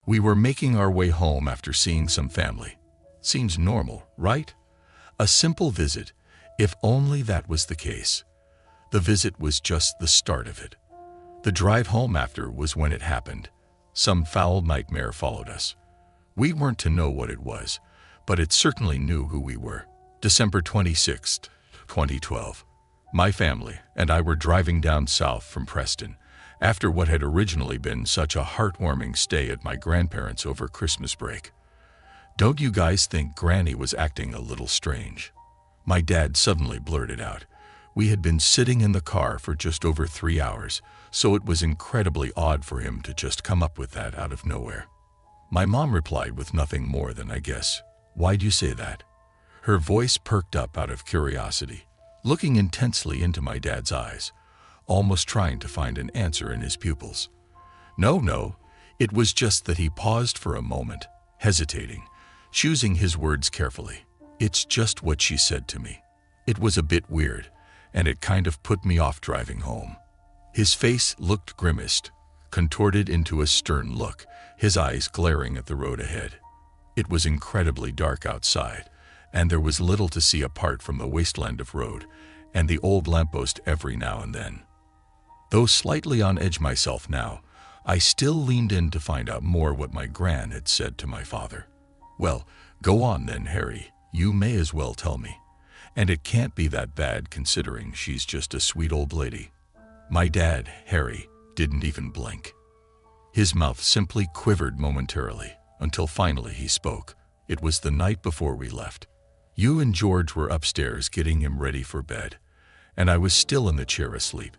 We were making our way home after seeing some family. Seems normal, right? A simple visit, if only that was the case. The visit was just the start of it. The drive home after was when it happened. Some foul nightmare followed us. We weren't to know what it was, but it certainly knew who we were. December 26th, 2012. My family and I were driving down south from Preston after what had originally been such a heartwarming stay at my grandparents' over Christmas break. Don't you guys think Granny was acting a little strange? My dad suddenly blurted out. We had been sitting in the car for just over 3 hours, so it was incredibly odd for him to just come up with that out of nowhere. My mom replied with nothing more than, I guess. Why'd you say that? Her voice perked up out of curiosity, looking intensely into my dad's eyes, almost trying to find an answer in his pupils. No, it was just that he paused for a moment, hesitating, choosing his words carefully. It's just what she said to me. It was a bit weird, and it kind of put me off driving home. His face looked grimaced, contorted into a stern look, his eyes glaring at the road ahead. It was incredibly dark outside, and there was little to see apart from the wasteland of road and the old lamppost every now and then. Though slightly on edge myself now, I still leaned in to find out more what my gran had said to my father. Well, go on then, Harry. You may as well tell me. And it can't be that bad considering she's just a sweet old lady. My dad, Harry, didn't even blink. His mouth simply quivered momentarily until finally he spoke. It was the night before we left. You and George were upstairs getting him ready for bed, and I was still in the chair asleep.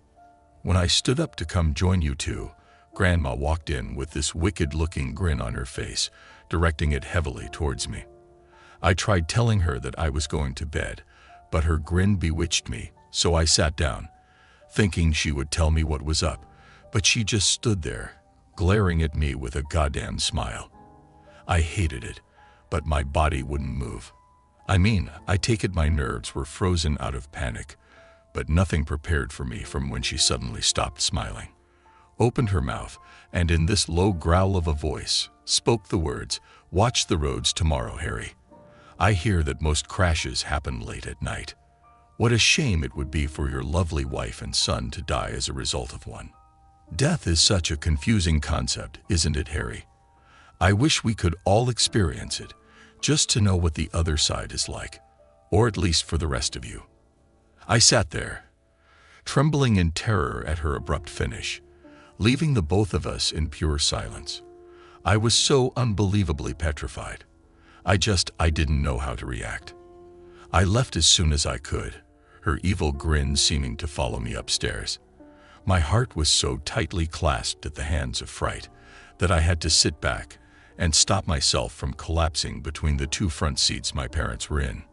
When I stood up to come join you two, Grandma walked in with this wicked-looking grin on her face, directing it heavily towards me. I tried telling her that I was going to bed, but her grin bewitched me, so I sat down, thinking she would tell me what was up, but she just stood there, glaring at me with a goddamn smile. I hated it, but my body wouldn't move. I take it my nerves were frozen out of panic, but nothing prepared for me from when she suddenly stopped smiling, opened her mouth, and in this low growl of a voice, spoke the words, "Watch the roads tomorrow, Harry. I hear that most crashes happen late at night. What a shame it would be for your lovely wife and son to die as a result of one. Death is such a confusing concept, isn't it, Harry? I wish we could all experience it, just to know what the other side is like, or at least for the rest of you." I sat there, trembling in terror at her abrupt finish, leaving the both of us in pure silence. I was so unbelievably petrified. I didn't know how to react. I left as soon as I could, her evil grin seeming to follow me upstairs. My heart was so tightly clasped at the hands of fright that I had to sit back and stop myself from collapsing between the two front seats my parents were in.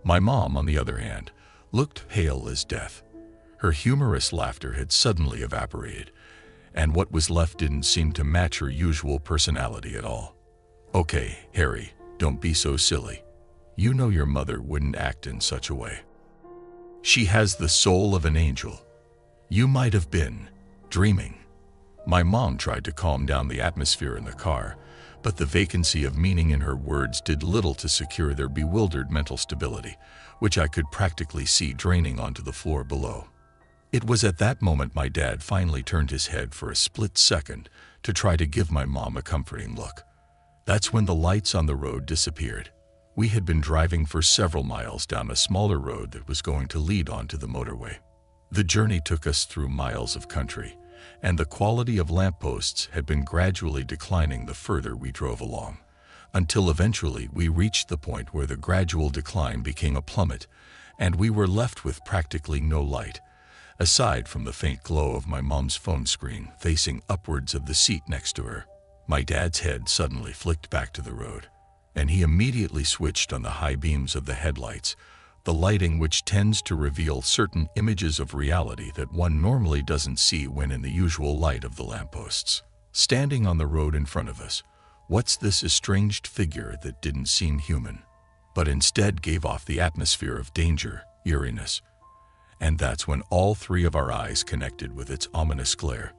My mom, on the other hand, looked pale as death. Her humorous laughter had suddenly evaporated, and what was left didn't seem to match her usual personality at all. "Okay, Harry, don't be so silly. You know your mother wouldn't act in such a way. She has the soul of an angel. You might have been dreaming." My mom tried to calm down the atmosphere in the car, but the vacancy of meaning in her words did little to secure their bewildered mental stability, which I could practically see draining onto the floor below. It was at that moment my dad finally turned his head for a split second to try to give my mom a comforting look. That's when the lights on the road disappeared. We had been driving for several miles down a smaller road that was going to lead onto the motorway. The journey took us through miles of country, and the quality of lampposts had been gradually declining the further we drove along, until eventually we reached the point where the gradual decline became a plummet, and we were left with practically no light, aside from the faint glow of my mom's phone screen facing upwards of the seat next to her. My dad's head suddenly flicked back to the road, and he immediately switched on the high beams of the headlights, the lighting which tends to reveal certain images of reality that one normally doesn't see when in the usual light of the lampposts. Standing on the road in front of us, what's this estranged figure that didn't seem human, but instead gave off the atmosphere of danger, eeriness? And that's when all three of our eyes connected with its ominous glare.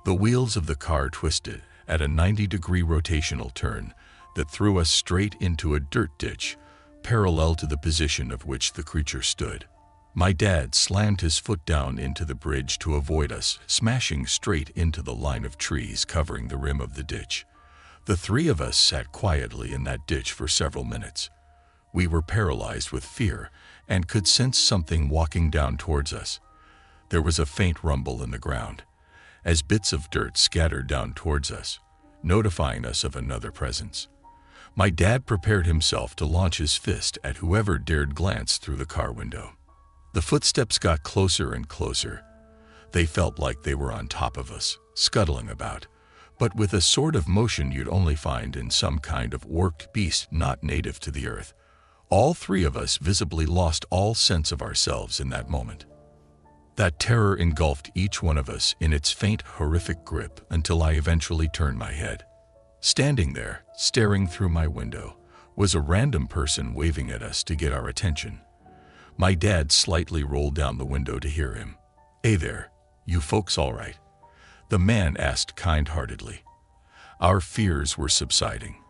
The wheels of the car twisted, at a 90-degree rotational turn that threw us straight into a dirt ditch parallel to the position of which the creature stood. My dad slammed his foot down into the bridge to avoid us, smashing straight into the line of trees covering the rim of the ditch. The three of us sat quietly in that ditch for several minutes. We were paralyzed with fear and could sense something walking down towards us. There was a faint rumble in the ground, as bits of dirt scattered down towards us, notifying us of another presence. My dad prepared himself to launch his fist at whoever dared glance through the car window. The footsteps got closer and closer. They felt like they were on top of us, scuttling about, but with a sort of motion you'd only find in some kind of worked beast not native to the earth. All three of us visibly lost all sense of ourselves in that moment. That terror engulfed each one of us in its faint, horrific grip until I eventually turned my head. Standing there, staring through my window, was a random person waving at us to get our attention. My dad slightly rolled down the window to hear him. "Hey there, you folks all right?" The man asked kind-heartedly. Our fears were subsiding.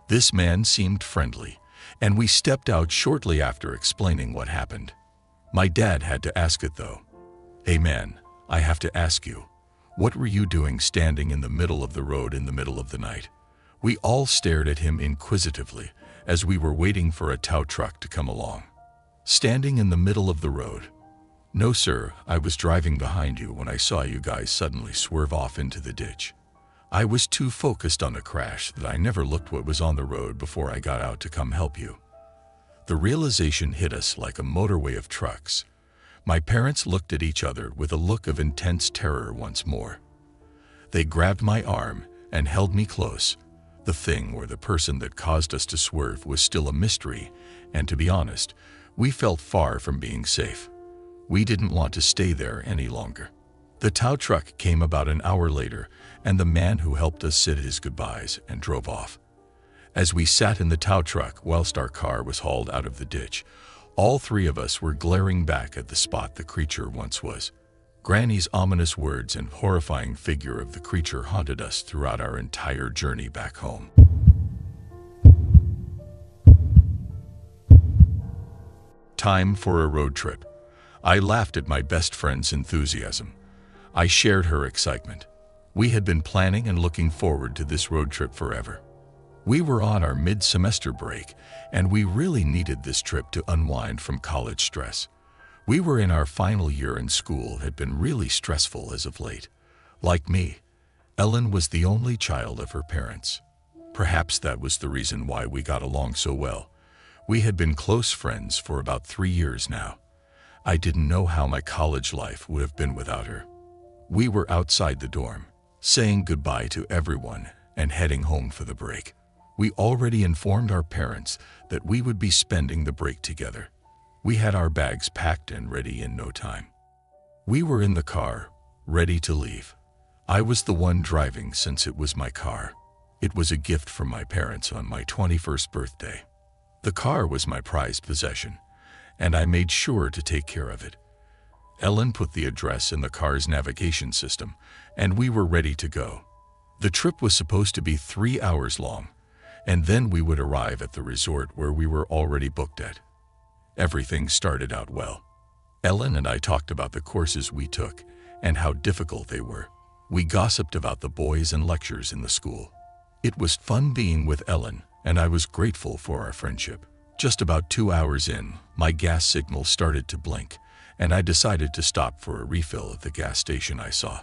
This man seemed friendly, and we stepped out shortly after explaining what happened. My dad had to ask it though. "Hey man, I have to ask you, what were you doing standing in the middle of the road in the middle of the night?" We all stared at him inquisitively as we were waiting for a tow truck to come along. "Standing in the middle of the road?" "No sir, I was driving behind you when I saw you guys suddenly swerve off into the ditch. I was too focused on the crash that I never looked what was on the road before I got out to come help you." The realization hit us like a motorway of trucks. My parents looked at each other with a look of intense terror once more. They grabbed my arm and held me close. The thing or the person that caused us to swerve was still a mystery, and to be honest, we felt far from being safe. We didn't want to stay there any longer. The tow truck came about an hour later, and the man who helped us said his goodbyes and drove off. As we sat in the tow truck whilst our car was hauled out of the ditch, all three of us were glaring back at the spot the creature once was. Granny's ominous words and horrifying figure of the creature haunted us throughout our entire journey back home. Time for a road trip. I laughed at my best friend's enthusiasm. I shared her excitement. We had been planning and looking forward to this road trip forever. We were on our mid-semester break, and we really needed this trip to unwind from college stress. We were in our final year and school had been really stressful as of late. Like me, Ellen was the only child of her parents. Perhaps that was the reason why we got along so well. We had been close friends for about 3 years now. I didn't know how my college life would have been without her. We were outside the dorm, saying goodbye to everyone and heading home for the break. We already informed our parents that we would be spending the break together. We had our bags packed and ready in no time. We were in the car, ready to leave. I was the one driving since it was my car. It was a gift from my parents on my 21st birthday. The car was my prized possession, and I made sure to take care of it. Ellen put the address in the car's navigation system, and we were ready to go. The trip was supposed to be 3 hours long, and then we would arrive at the resort where we were already booked at. Everything started out well. Ellen and I talked about the courses we took and how difficult they were. We gossiped about the boys and lectures in the school. It was fun being with Ellen, and I was grateful for our friendship. Just about 2 hours in, my gas signal started to blink, and I decided to stop for a refill at the gas station I saw.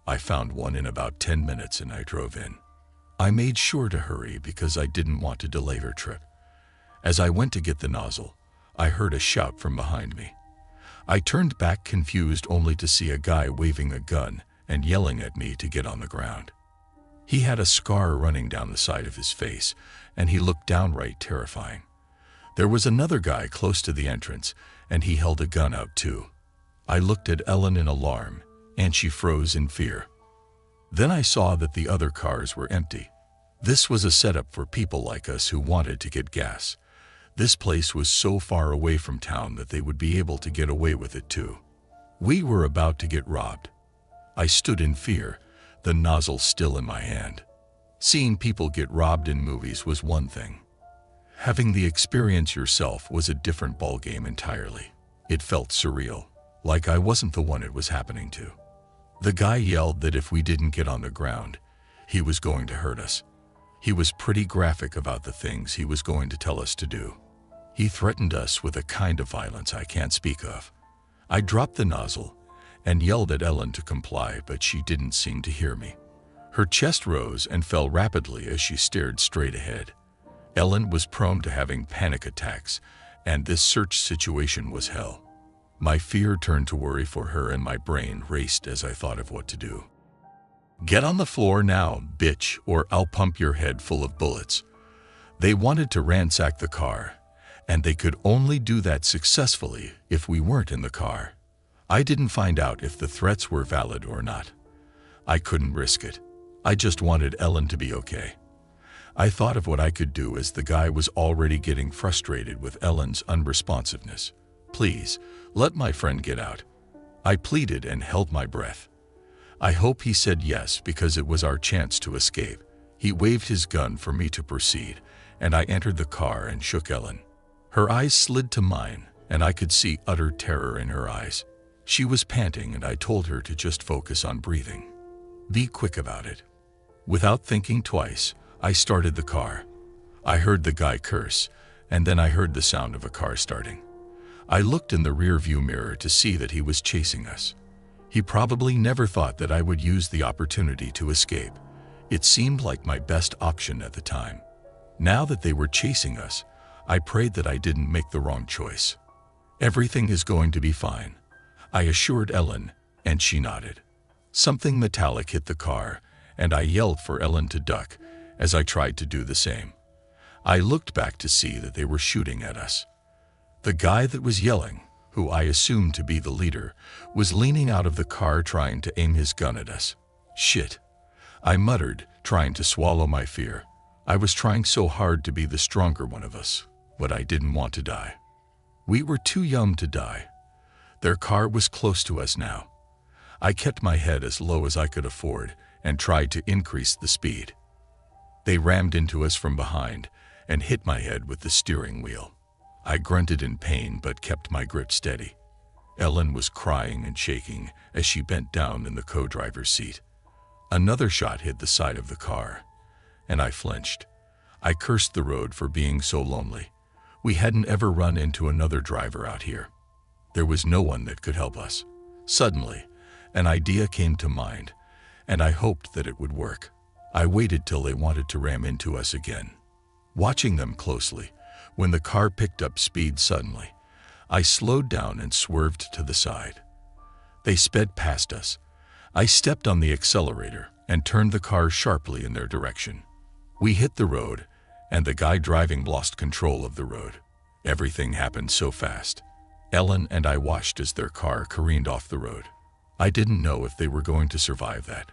I found one in about 10 minutes and I drove in. I made sure to hurry because I didn't want to delay her trip. As I went to get the nozzle, I heard a shout from behind me. I turned back confused only to see a guy waving a gun and yelling at me to get on the ground. He had a scar running down the side of his face, and he looked downright terrifying. There was another guy close to the entrance, and he held a gun out too. I looked at Ellen in alarm, and she froze in fear. Then I saw that the other cars were empty. This was a setup for people like us who wanted to get gas. This place was so far away from town that they would be able to get away with it too. We were about to get robbed. I stood in fear, the nozzle still in my hand. Seeing people get robbed in movies was one thing. Having the experience yourself was a different ballgame entirely. It felt surreal, like I wasn't the one it was happening to. The guy yelled that if we didn't get on the ground, he was going to hurt us. He was pretty graphic about the things he was going to tell us to do. He threatened us with a kind of violence I can't speak of. I dropped the nozzle and yelled at Ellen to comply, but she didn't seem to hear me. Her chest rose and fell rapidly as she stared straight ahead. Ellen was prone to having panic attacks, and this search situation was hell. My fear turned to worry for her, and my brain raced as I thought of what to do. "Get on the floor now, bitch, or I'll pump your head full of bullets." They wanted to ransack the car, and they could only do that successfully if we weren't in the car. I didn't find out if the threats were valid or not. I couldn't risk it. I just wanted Ellen to be okay. I thought of what I could do as the guy was already getting frustrated with Ellen's unresponsiveness. "Please, let my friend get out." I pleaded and held my breath. I hope he said yes, because it was our chance to escape. He waved his gun for me to proceed, and I entered the car and shook Ellen. Her eyes slid to mine, and I could see utter terror in her eyes. She was panting, and I told her to just focus on breathing. Be quick about it. Without thinking twice, I started the car. I heard the guy curse, and then I heard the sound of a car starting. I looked in the rearview mirror to see that he was chasing us. He probably never thought that I would use the opportunity to escape. It seemed like my best option at the time. Now that they were chasing us, I prayed that I didn't make the wrong choice. "Everything is going to be fine," I assured Ellen, and she nodded. Something metallic hit the car, and I yelled for Ellen to duck as I tried to do the same. I looked back to see that they were shooting at us. The guy that was yelling, who I assumed to be the leader, was leaning out of the car trying to aim his gun at us. "Shit," I muttered, trying to swallow my fear. I was trying so hard to be the stronger one of us, but I didn't want to die. We were too young to die. Their car was close to us now. I kept my head as low as I could afford and tried to increase the speed. They rammed into us from behind and hit my head with the steering wheel. I grunted in pain but kept my grip steady. Ellen was crying and shaking as she bent down in the co-driver's seat. Another shot hit the side of the car, and I flinched. I cursed the road for being so lonely. We hadn't ever run into another driver out here. There was no one that could help us. Suddenly, an idea came to mind, and I hoped that it would work. I waited till they wanted to ram into us again. Watching them closely, when the car picked up speed suddenly, I slowed down and swerved to the side. They sped past us. I stepped on the accelerator and turned the car sharply in their direction. We hit the road, and the guy driving lost control of the road. Everything happened so fast. Ellen and I watched as their car careened off the road. I didn't know if they were going to survive that.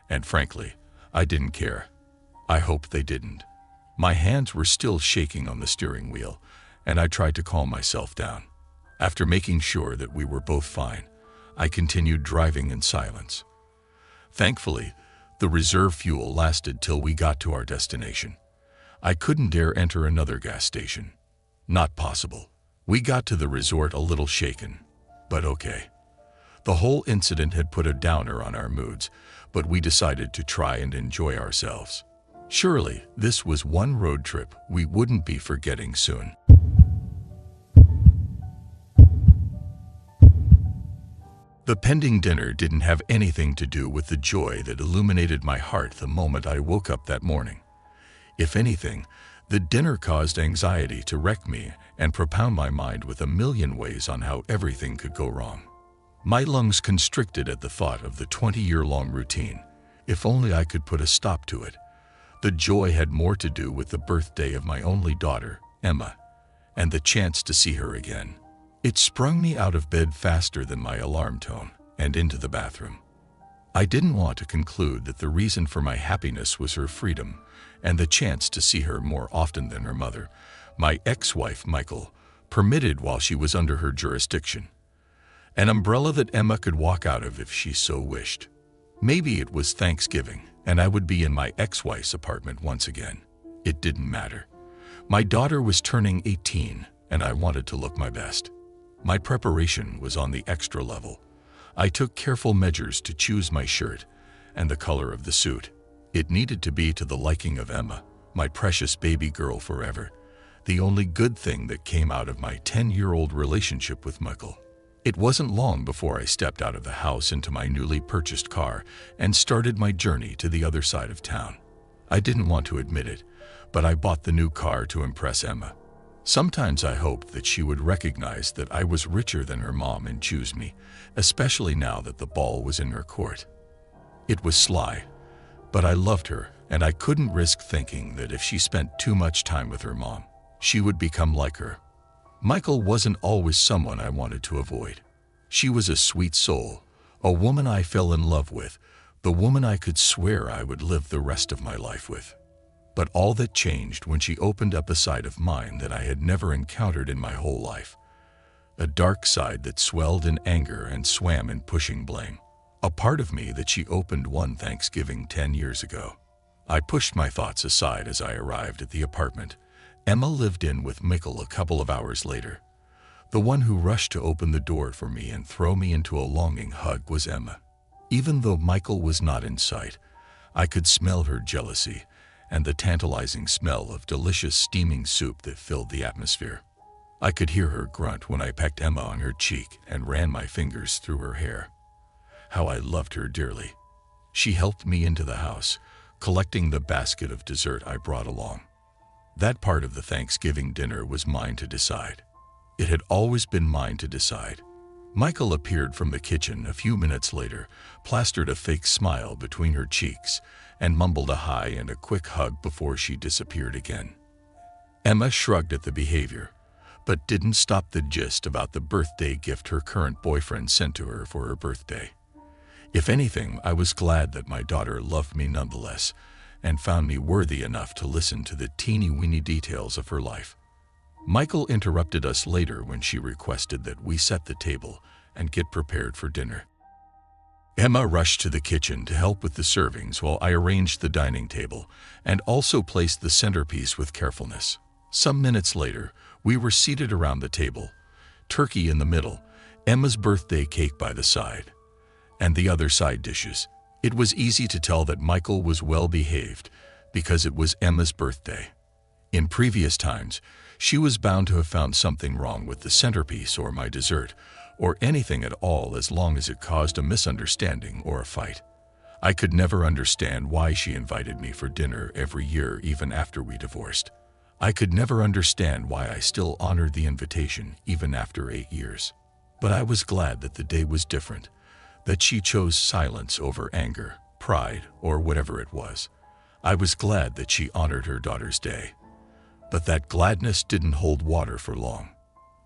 And frankly, I didn't care. I hoped they didn't. My hands were still shaking on the steering wheel, and I tried to calm myself down. After making sure that we were both fine, I continued driving in silence. Thankfully, the reserve fuel lasted till we got to our destination. I couldn't dare enter another gas station. Not possible. We got to the resort a little shaken, but okay. The whole incident had put a downer on our moods, but we decided to try and enjoy ourselves. Surely, this was one road trip we wouldn't be forgetting soon. The pending dinner didn't have anything to do with the joy that illuminated my heart the moment I woke up that morning. If anything, the dinner caused anxiety to wreck me and propound my mind with a million ways on how everything could go wrong. My lungs constricted at the thought of the 20-year-long routine. If only I could put a stop to it. The joy had more to do with the birthday of my only daughter, Emma, and the chance to see her again. It sprung me out of bed faster than my alarm tone and into the bathroom. I didn't want to conclude that the reason for my happiness was her freedom and the chance to see her more often than her mother, my ex-wife Michael, permitted while she was under her jurisdiction. An umbrella that Emma could walk out of if she so wished. Maybe it was Thanksgiving, and I would be in my ex-wife's apartment once again. It didn't matter. My daughter was turning 18, and I wanted to look my best. My preparation was on the extra level. I took careful measures to choose my shirt and the color of the suit. It needed to be to the liking of Emma, my precious baby girl forever, the only good thing that came out of my 10-year-old relationship with Michael. It wasn't long before I stepped out of the house into my newly purchased car and started my journey to the other side of town. I didn't want to admit it, but I bought the new car to impress Emma. Sometimes I hoped that she would recognize that I was richer than her mom and choose me, especially now that the ball was in her court. It was sly, but I loved her, and I couldn't risk thinking that if she spent too much time with her mom, she would become like her. Michael wasn't always someone I wanted to avoid. She was a sweet soul, a woman I fell in love with, the woman I could swear I would live the rest of my life with. But all that changed when she opened up a side of mine that I had never encountered in my whole life. A dark side that swelled in anger and swam in pushing blame. A part of me that she opened one Thanksgiving 10 years ago. I pushed my thoughts aside as I arrived at the apartment. Emma lived in with Michael a couple of hours later. The one who rushed to open the door for me and throw me into a longing hug was Emma. Even though Michael was not in sight, I could smell her jealousy and the tantalizing smell of delicious steaming soup that filled the atmosphere. I could hear her grunt when I pecked Emma on her cheek and ran my fingers through her hair. How I loved her dearly. She helped me into the house, collecting the basket of dessert I brought along. That part of the Thanksgiving dinner was mine to decide. It had always been mine to decide. Michael appeared from the kitchen a few minutes later, plastered a fake smile between her cheeks, and mumbled a hi and a quick hug before she disappeared again. Emma shrugged at the behavior, but didn't stop the gist about the birthday gift her current boyfriend sent to her for her birthday. If anything, I was glad that my daughter loved me nonetheless, and found me worthy enough to listen to the teeny-weeny details of her life. Michael interrupted us later when she requested that we set the table and get prepared for dinner. Emma rushed to the kitchen to help with the servings while I arranged the dining table and also placed the centerpiece with carefulness. Some minutes later, we were seated around the table, turkey in the middle, Emma's birthday cake by the side, and the other side dishes. It was easy to tell that Michael was well behaved because it was Emma's birthday. In previous times, she was bound to have found something wrong with the centerpiece or my dessert, or anything at all as long as it caused a misunderstanding or a fight. I could never understand why she invited me for dinner every year even after we divorced. I could never understand why I still honored the invitation even after 8 years. But I was glad that the day was different, that she chose silence over anger, pride, or whatever it was. I was glad that she honored her daughter's day. But that gladness didn't hold water for long.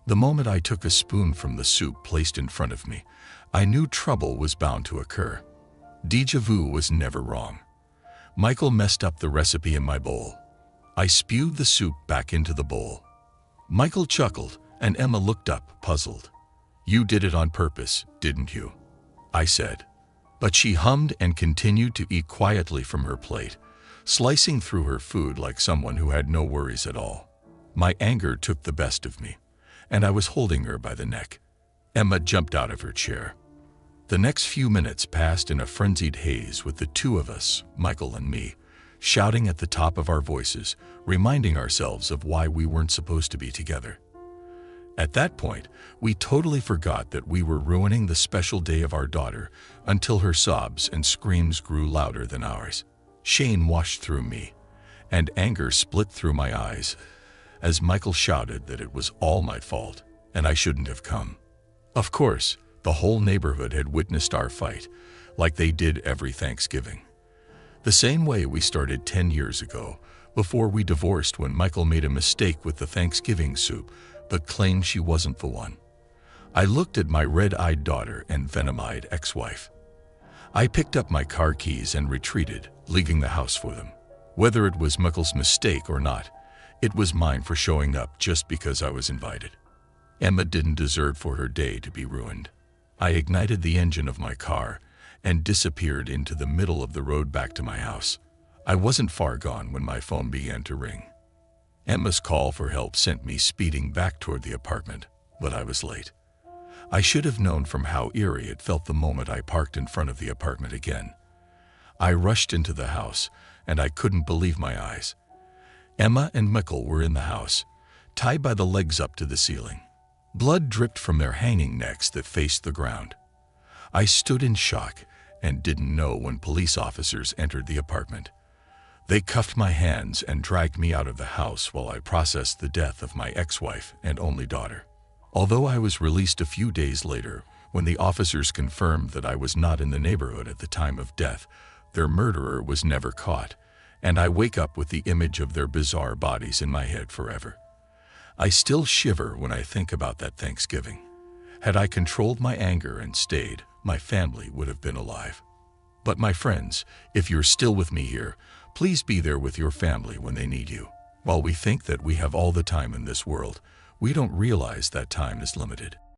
The moment I took a spoon from the soup placed in front of me, I knew trouble was bound to occur. Déjà vu was never wrong. Michael messed up the recipe in my bowl. I spewed the soup back into the bowl. Michael chuckled, and Emma looked up, puzzled. "You did it on purpose, didn't you?" I said. But she hummed and continued to eat quietly from her plate, slicing through her food like someone who had no worries at all. My anger took the best of me, and I was holding her by the neck. Emma jumped out of her chair. The next few minutes passed in a frenzied haze with the two of us, Michael and me, shouting at the top of our voices, reminding ourselves of why we weren't supposed to be together. At that point, we totally forgot that we were ruining the special day of our daughter until her sobs and screams grew louder than ours. Shame washed through me, and anger split through my eyes as Michael shouted that it was all my fault and I shouldn't have come. Of course, the whole neighborhood had witnessed our fight, like they did every Thanksgiving. The same way we started 10 years ago, before we divorced when Michael made a mistake with the Thanksgiving soup, but claimed she wasn't the one. I looked at my red-eyed daughter and venom-eyed ex-wife. I picked up my car keys and retreated, leaving the house for them. Whether it was Michael's mistake or not, it was mine for showing up just because I was invited. Emma didn't deserve for her day to be ruined. I ignited the engine of my car and disappeared into the middle of the road back to my house. I wasn't far gone when my phone began to ring. Emma's call for help sent me speeding back toward the apartment, but I was late. I should have known from how eerie it felt the moment I parked in front of the apartment again. I rushed into the house, and I couldn't believe my eyes. Emma and Mikkel were in the house, tied by the legs up to the ceiling. Blood dripped from their hanging necks that faced the ground. I stood in shock and didn't know when police officers entered the apartment. They cuffed my hands and dragged me out of the house while I processed the death of my ex-wife and only daughter. Although I was released a few days later, when the officers confirmed that I was not in the neighborhood at the time of death, their murderer was never caught, and I wake up with the image of their bizarre bodies in my head forever. I still shiver when I think about that Thanksgiving. Had I controlled my anger and stayed, my family would have been alive. But my friends, if you're still with me here, please be there with your family when they need you. While we think that we have all the time in this world, we don't realize that time is limited.